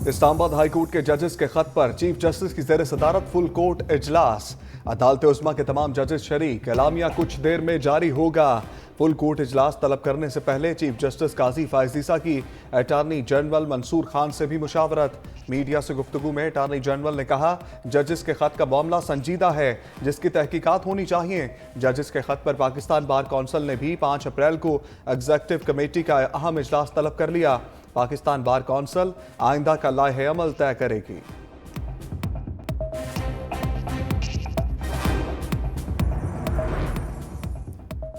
Islamabad high court के जजेस के खत पर चीफ जस्टिस की ज़ेर सदारत फुल कोर्ट इजलास। अदालत उस्मा के तमाम जजेस शरीक। एलामिया कुछ देर में जारी होगा। फुल कोर्ट इजलास तलब करने से पहले चीफ जस्टिस काजी फायजीसा की अटॉर्नी जनरल मंसूर खान से भी मुशावरत। मीडिया से गुफ्तगू में अटॉर्नी जनरल ने कहा, जजेस के खत का मामला संजीदा है जिसकी तहकीकात होनी चाहिए। जजेस के खत पर पाकिस्तान बार कौंसिल ने भी 5 अप्रैल को एग्जीक्यूटिव कमेटी का अहम इजलास तलब कर लिया। पाकिस्तान बार कौंसिल आइंदा का लाहे अमल तय करेगी।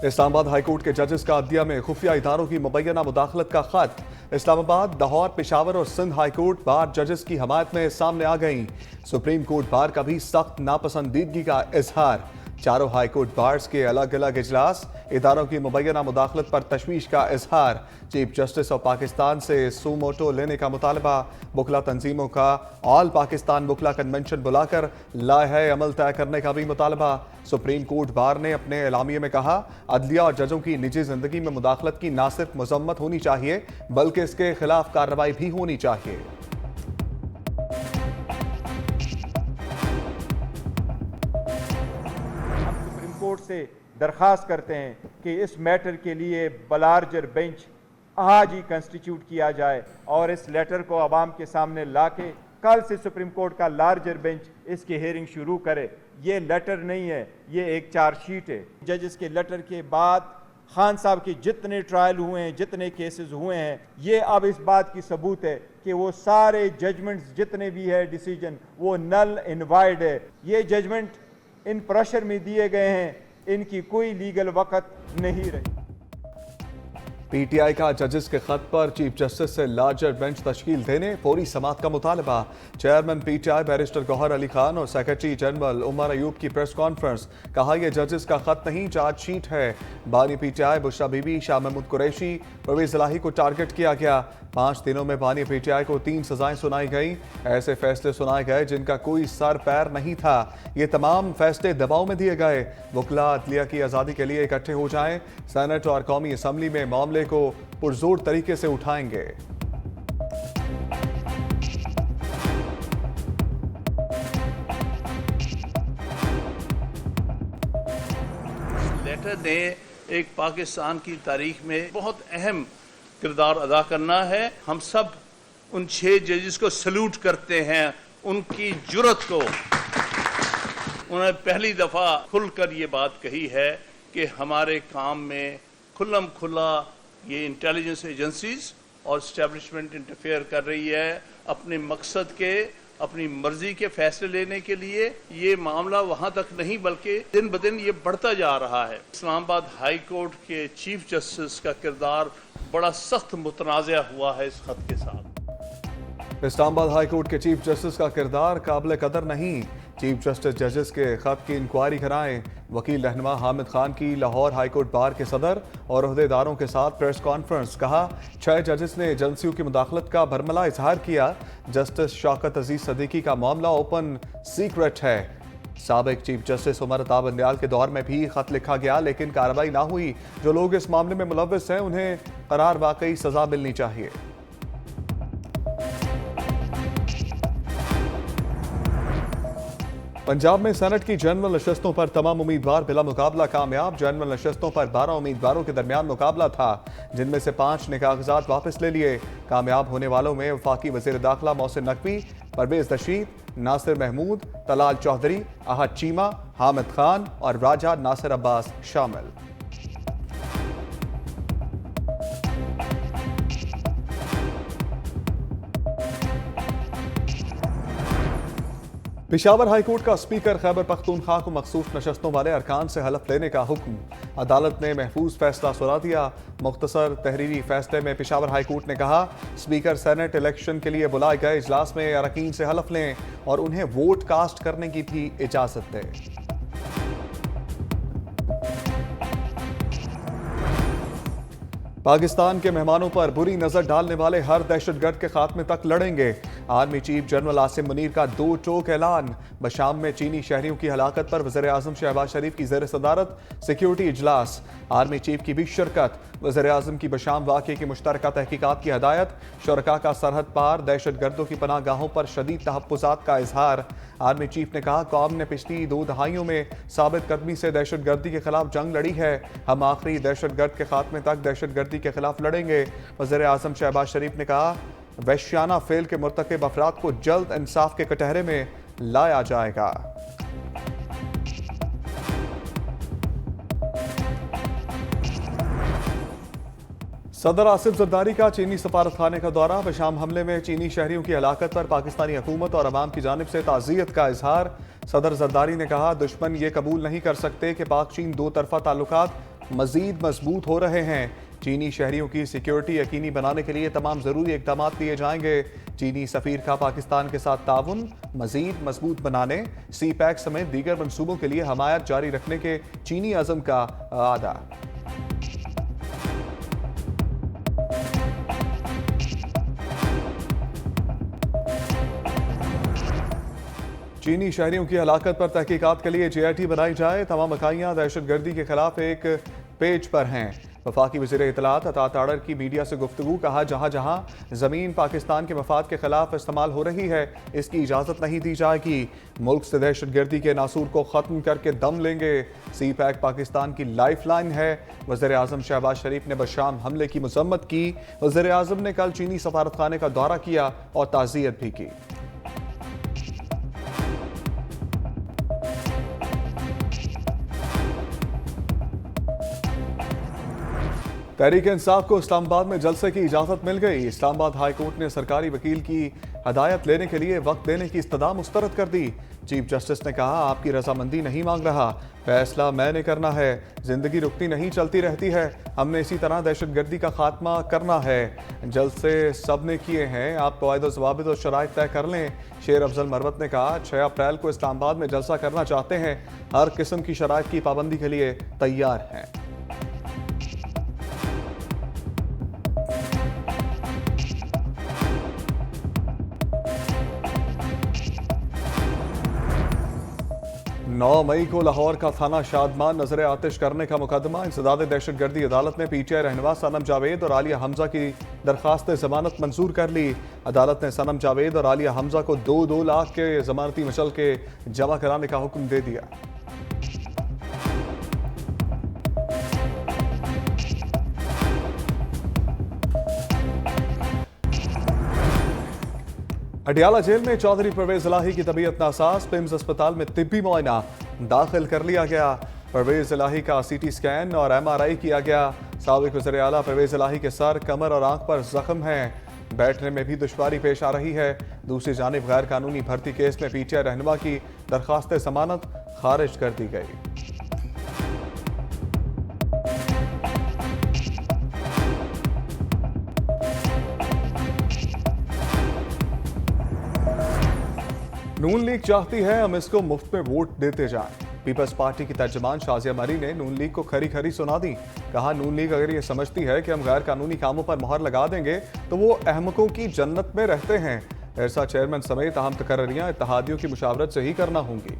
इस्लामाबाद हाईकोर्ट के जजेस का अदलिया में खुफिया इदारों की मुबैना मुदाखलत का खत। इस्लामाबाद, लाहौर, पेशावर और सिंध हाईकोर्ट बार जजेस की हमायत में सामने आ गई। सुप्रीम कोर्ट बार का भी सख्त नापसंदीदगी का इजहार। चारों हाईकोर्ट बार्स के अलग अलग इजलास। इदारों की मुबैना मुदाखलत पर तशवीश का इजहार। चीफ जस्टिस ऑफ पाकिस्तान से सुमोटो लेने का मुतालबा। बुकला तंजीमों का ऑल पाकिस्तान बुकला कन्वेंशन बुलाकर लाहे अमल तय करने का भी मुतालबा। सुप्रीम कोर्ट बार ने अपने एलामिये में कहा, अदलिया और जजों की निजी जिंदगी में मुदाखलत की न सिर्फ मजम्मत होनी चाहिए बल्कि इसके खिलाफ कार्रवाई भी होनी चाहिए। कोर्ट से दरख्वास्त करते हैं कि इस मैटर के लिए बलार्जर बेंच आज ही कंस्टिट्यूट किया जाए और इस लेटर को अवाम के सामने लाके कल से सुप्रीम कोर्ट का लार्जर बेंच इसकी हेयरिंग शुरू करे। ये लेटर नहीं है, ये एक चार्जशीट है। जजेस के लेटर के बाद खान साहब के जितने ट्रायल हुए हैं, जितने केसेस हुए हैं, ये अब इस बात की सबूत है कि वो सारे जजमेंट्स जितने भी है डिसीजन वो नल इनवाइड है। ये जजमेंट इन प्रेशर में दिए गए हैं, इनकी कोई लीगल वक़्त नहीं रही। पीटीआई का जजेस के खत पर चीफ जस्टिस से लार्जर बेंच तश्कील देने फौरी समाअत का मुतालबा। चेयरमैन पीटीआई बैरिस्टर गौहर अली खान और सेक्रेटरी जनरल उमर अयूब की प्रेस कॉन्फ्रेंस। कहा, यह जजेस का खत नहीं चार्जशीट है। बानी पीटीआई बुशरा बीबी, शाह महमूद कुरैशी, परवेज इलाही को टारगेट किया गया। 5 दिनों में बानी पीटीआई को 3 सजाएं सुनाई गई। ऐसे फैसले सुनाए गए जिनका कोई सर पैर नहीं था। ये तमाम फैसले दबाव में दिए गए। वकला अदलिया की आज़ादी के लिए इकट्ठे हो जाएं। सेनेट और कौमी असम्बली में मामले को पुरजोर तरीके से उठाएंगे। लेटर ने एक पाकिस्तान की तारीख में बहुत अहम किरदार अदा करना है। हम सब उन 6 जजेस को सल्यूट करते हैं, उनकी जुर्रत को। उन्होंने पहली दफ़ा खुलकर ये बात कही है कि हमारे काम में खुल्लम खुला ये इंटेलिजेंस एजेंसीज और इस्टेब्लिशमेंट इंटरफेयर कर रही है अपने मकसद के, अपनी मर्जी के फैसले लेने के लिए। ये मामला वहां तक नहीं बल्कि दिन ब दिन ये बढ़ता जा रहा है। इस्लामाबाद हाई कोर्ट के चीफ जस्टिस का किरदार बड़ा सख्त मुतनाज़ा हुआ है इस खत के साथ। इस्लामाबाद हाई कोर्ट के चीफ जस्टिस का किरदार काबिल कदर नहीं। चीफ जस्टिस जजेस के खत की इंक्वायरी कराएं। वकील रहनुमा हामिद खान की लाहौर हाई कोर्ट बार के सदर और अहदेदारों के साथ प्रेस कॉन्फ्रेंस। कहा, 6 जजेस ने एजेंसियों की मुदाखलत का भरमला इजहार किया। जस्टिस शौकत अजीज सदीकी का मामला ओपन सीक्रेट है। साबिक चीफ जस्टिस उमर अता बंदयाल के दौर में भी खत लिखा गया लेकिन कार्रवाई ना हुई। जो लोग इस मामले में मुलव्विस हैं उन्हें करार वाकई सजा मिलनी चाहिए। पंजाब में सेनेट की जनरल नशस्तों पर तमाम उम्मीदवार बिला मुकाबला कामयाब। जनरल नशस्तों पर 12 उम्मीदवारों के दरमियान मुकाबला था, जिनमें से 5 ने कागजात वापस ले लिए। कामयाब होने वालों में वफाकी वज़ीर दाखिला मोहसिन नकवी, परवेज रशीद, नासिर महमूद, तलाल चौधरी, अहद चीमा, हामिद खान और राजा नासिर अब्बास शामिल। पेशावर हाईकोर्ट का स्पीकर खैबर पख्तूनख्वा को मखसूस नशस्तों वाले अरकान से हलफ लेने का हुक्म। अदालत ने महफूज फैसला सुना दिया। मुख्तसर तहरीरी फैसले में पेशावर हाईकोर्ट ने कहा, स्पीकर सेनेट इलेक्शन के लिए बुलाए गए इजलास में अरकान से हलफ लें और उन्हें वोट कास्ट करने की भी इजाजत दें। पाकिस्तान के मेहमानों पर बुरी नजर डालने वाले हर दहशतगर्द के खात्मे तक लड़ेंगे। Army chief general Asim Munir का दो टोक ऐलान। बशाम में चीनी शहरियों की हलाकत पर वज़ीर आज़म शहबाज शरीफ की ज़ेर सदारत सिक्योरिटी इजलास। आर्मी चीफ की भी शिरकत। वज़ीर आज़म की बशाम वाक़े की मुश्तरका तहकीकात की हदायत। शुरका का सरहद पार दहशतगर्दों की पनाह गाहों पर शदीद तहफ़्फ़ुज़ात का इजहार। आर्मी चीफ ने कहा, कौम ने पिछली 2 दहाइयों में साबित कदमी से दहशतगर्दी के खिलाफ जंग लड़ी है। हम आखिरी दहशतगर्द के खात्मे तक दहशतगर्दी के खिलाफ लड़ेंगे। वज़ीर आज़म शहबाज शरीफ ने कहा, वहशियाना फेल के मुर्तकिब अफराद को जल्द इंसाफ के कटहरे में लाया जाएगा। सदर आसिफ जरदारी का चीनी सफारत खाने का दौरा। बशाम हमले में चीनी शहरियों की हलाकत पर पाकिस्तानी हुकूमत और अवाम की जानिब से ताज़ियत का इजहार। सदर जरदारी ने कहा, दुश्मन ये कबूल नहीं कर सकते कि पाक चीन दो तरफा ताल्लुकात मजीद मजबूत हो रहे हैं। चीनी शहरियों की सिक्योरिटी यकीनी बनाने के लिए तमाम ज़रूरी इक़दाम लिए जाएंगे। चीनी सफ़ीर का पाकिस्तान के साथ ताउन मजीद मजबूत बनाने, सी पैक समेत दीगर मनसूबों के लिए हमायत जारी रखने के चीनी अज़म का आदा। चीनी शहरियों की हलाकत पर तहकीकात के लिए JIT बनाई जाए। तमाम इकाइयाँ दहशतगर्दी के खिलाफ एक पेज पर हैं। वफाकी वज़ीर इत्तलात अता ताड़र की मीडिया से गुफ्तगू। कहा, जहाँ जहाँ ज़मीन पाकिस्तान के मफाद के खिलाफ इस्तेमाल हो रही है, इसकी इजाज़त नहीं दी जाएगी। मुल्क से दहशतगर्दी के नासूर को ख़त्म करके दम लेंगे। सी पैक पाकिस्तान की लाइफ लाइन है। वज़ीर आज़म शहबाज शरीफ ने बशाम हमले की मज़म्मत की। वज़ीर आज़म ने कल चीनी सफारत खाने का दौरा किया और ताज़ियत भी की। तहरीक इंसाफ को इस्लामाबाद में जलसे की इजाज़त मिल गई। इस्लामाबाद हाई कोर्ट ने सरकारी वकील की हदायत लेने के लिए वक्त देने की इस्तदा मुस्तरद कर दी। चीफ जस्टिस ने कहा, आपकी रजामंदी नहीं मांग रहा, फैसला मैंने करना है। जिंदगी रुकती नहीं, चलती रहती है। हमने इसी तरह दहशतगर्दी का खात्मा करना है। जलसे सब ने किए हैं, आप कवायद ज़वाबित और शराइत तय कर लें। शेर अफजल मरवत ने कहा, 6 अप्रैल को इस्लामाबाद में जलसा करना चाहते हैं, हर किस्म की शराइत की पाबंदी के लिए तैयार हैं। नौ मई को लाहौर का थाना शादमान नजर आतिश करने का मुकदमा। इंसदाद दहशतगर्दी अदालत ने PTI रहनुमा सनम जावेद और आलिया हमजा की दरख्वास्त जमानत मंजूर कर ली। अदालत ने सनम जावेद और आलिया हमजा को 2-2 लाख के जमानती मचल के जमा कराने का हुक्म दे दिया। अडियाला जेल में चौधरी परवेज इलाही की तबीयत नासाज। पिम्स अस्पताल में तिब्बी मुआयना दाखिल कर लिया गया। परवेज इलाही का CT स्कैन और MRI किया गया। साबिक वज़ीर आला परवेज इलाही के सर, कमर और आंख पर जख्म हैं। बैठने में भी दुश्वारी पेश आ रही है। दूसरी जानिब गैर कानूनी भर्ती केस में PTI रहनुमा की दरख्वास्त जमानत खारिज कर दी गई। नून लीग चाहती है हम इसको मुफ्त में वोट देते जाएं। पीपल्स पार्टी की तर्जमान शाजिया मरी ने नून लीग को खरी खरी सुना दी। कहा, नून लीग अगर ये समझती है कि हम गैर कानूनी कामों पर मोहर लगा देंगे तो वो अहमकों की जन्नत में रहते हैं। ऐसा चेयरमैन समेत अहम तकर्रियां इत्तेहादियों की मुशावरत से ही करना होंगी।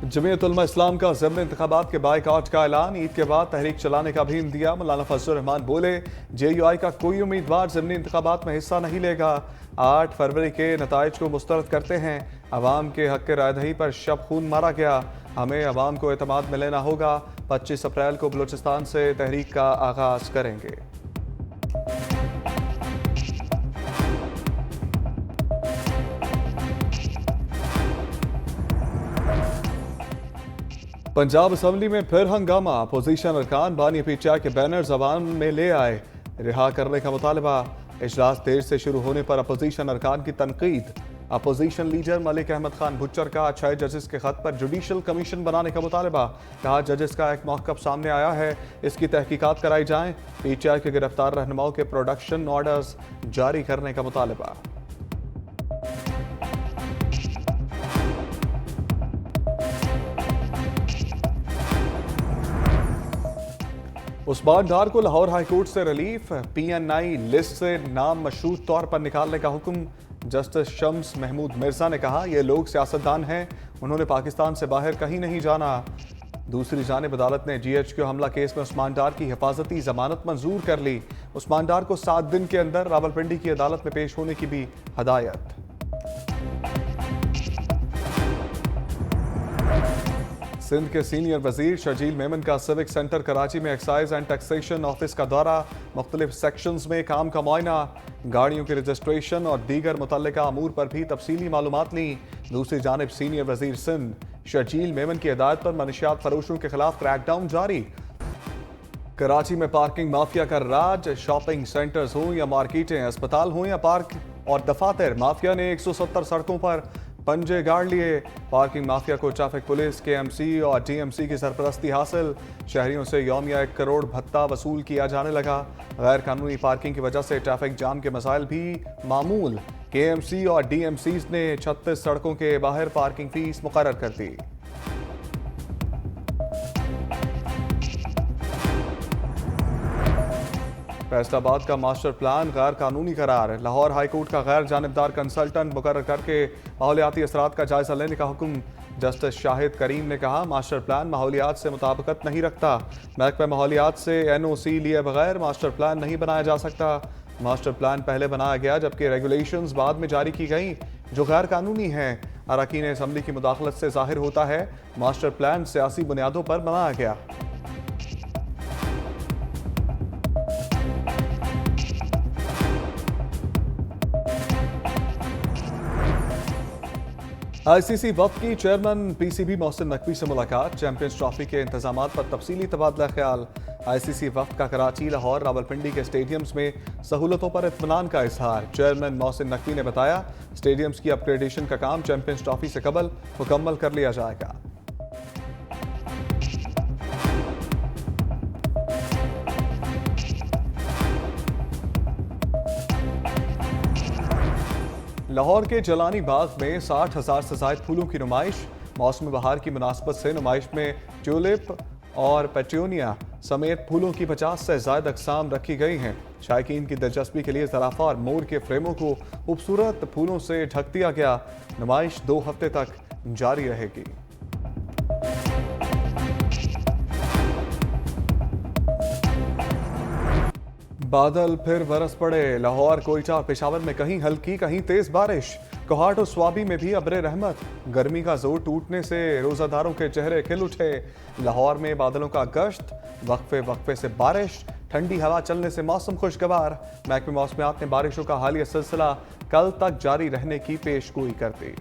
जमीयत उलमा इस्लाम का ज़िमनी इंतखाबात के बाइकआउट का ऐलान। ईद के बाद तहरीक चलाने का भी दिया। मौलाना फजलुर रहमान बोले, JUI का कोई उम्मीदवार ज़िमनी इंतखाबात में हिस्सा नहीं लेगा। 8 फरवरी के नताइज को मुस्तरद करते हैं। अवाम के हक के रायदही पर शब खून मारा गया। हमें अवाम को एतमाद में लेना होगा। 25 अप्रैल को बलूचिस्तान से तहरीक का आगाज़ करेंगे। पंजाब असम्बली में फिर हंगामा। अपोजिशन अरकान बानी PTI के बैनर्स अवाम में ले आए। रिहा करने का मुतालबा। इजलास देर से शुरू होने पर अपोजिशन अरकान की तनकीद। अपोजिशन लीडर मलिक अहमद खान भुच्चर का 6 जजेस के खत पर जुडिशल कमीशन बनाने का मुतालबा। कहा, जजेस का एक मौक़िफ़ सामने आया है, इसकी तहकीकात कराई जाएं। PTI के गिरफ्तार रहनुमाओं के प्रोडक्शन ऑर्डर्स जारी करने का मुतालबा। उस्मान डार को लाहौर हाईकोर्ट से रिलीफ, PNI लिस्ट से नाम मशरूत तौर पर निकालने का हुक्म। जस्टिस शम्स महमूद मिर्जा ने कहा, ये लोग सियासतदान हैं, उन्होंने पाकिस्तान से बाहर कहीं नहीं जाना। दूसरी जानिब अदालत ने GHQ हमला केस में उस्मान डार की हिफाजती जमानत मंजूर कर ली। उस्मान डार को 7 दिन के अंदर रावलपिंडी की अदालत में पेश होने की भी हदायत। सिंध के सीनियर वजीर शर्जील मेमन का सिविक सेंटर कराची में एक्साइज एंड टैक्सेशन ऑफिस का दौरा, मुख्तलिफ सेक्शंस में काम का मुआयना, गाड़ियों के रजिस्ट्रेशन और दीगर मुतल्लिका अमूर पर भी तफसीली मालूमात ली। दूसरी जानिब सीनियर वजीर सिंध शर्जील मेमन की हिदायत पर मनशियात फरोशों के खिलाफ क्रैकडाउन जारी। कराची में पार्किंग माफिया का राज, शॉपिंग सेंटर्स हों या मार्केटें, अस्पताल हों या पार्क और दफातर, माफिया ने 170 सड़कों पर पंजे गाड़ लिए। पार्किंग माफिया को ट्रैफिक पुलिस, KMC और DMC की सरपरस्ती हासिल। शहरियों से यौमिया 1 करोड़ भत्ता वसूल किया जाने लगा। गैर कानूनी पार्किंग की वजह से ट्रैफिक जाम के मसाइल भी मामूल। KMC और DMCs ने 36 सड़कों के बाहर पार्किंग फीस मुकर्रर कर दी। फैसलाबाद का मास्टर प्लान गैर कानूनी करार, लाहौर हाईकोर्ट का गैर जानिबदार कंसल्टेंट मुकर्रर करके माहौलियाती असरात का जायजा लेने का हुक्म। जस्टिस शाहिद करीम ने कहा, मास्टर प्लान माहौलियात से मुताबिकत नहीं रखता। महकमा माहौलियात से NOC लिए बगैर मास्टर प्लान नहीं बनाया जा सकता। मास्टर प्लान पहले बनाया गया जबकि रेगुलेशंस बाद में जारी की गई जो गैर कानूनी हैं। अरकान असम्बली की मुदाखलत से जाहिर होता है मास्टर प्लान सियासी बुनियादों पर बनाया गया। ICC वफ्द की चेयरमैन PCB मोहसिन नकवी से मुलाकात, चैंपियंस ट्रॉफी के इंतजामात पर तफसीली तबादला ख्याल। ICC वफ्द का कराची, लाहौर, रावलपिंडी के स्टेडियम्स में सहूलतों पर इत्मीनान का इजहार। चेयरमैन मोहसिन नकवी ने बताया, स्टेडियम्स की अपग्रेडेशन का काम चैंपियंस ट्रॉफी से कबल मुकम्मल कर लिया जाएगा। लाहौर के जलानी बाग में 60,000 से ज़ायद फूलों की नुमाइश। मौसम बहार की मुनासबत से नुमाइश में ट्यूलिप और पेट्यूनिया समेत फूलों की 50 से ज़ायद अक़साम रखी गई हैं। शायकीन की दिलचस्पी के लिए ज़राफ़ा और मोर के फ्रेमों को खूबसूरत फूलों से ढक दिया गया। नुमाइश 2 हफ्ते तक जारी रहेगी। बादल फिर बरस पड़े, लाहौर, कोयटा और पेशावर में कहीं हल्की कहीं तेज बारिश। कोहाट और स्वाबी में भी अब्रे रहमत। गर्मी का जोर टूटने से रोजादारों के चेहरे खिल उठे। लाहौर में बादलों का गश्त, वक्फे वक्फे से बारिश, ठंडी हवा चलने से मौसम खुशगवार। महकमे मौसमियात ने बारिशों का हालिया सिलसिला कल तक जारी रहने की पेशगोई कर दी।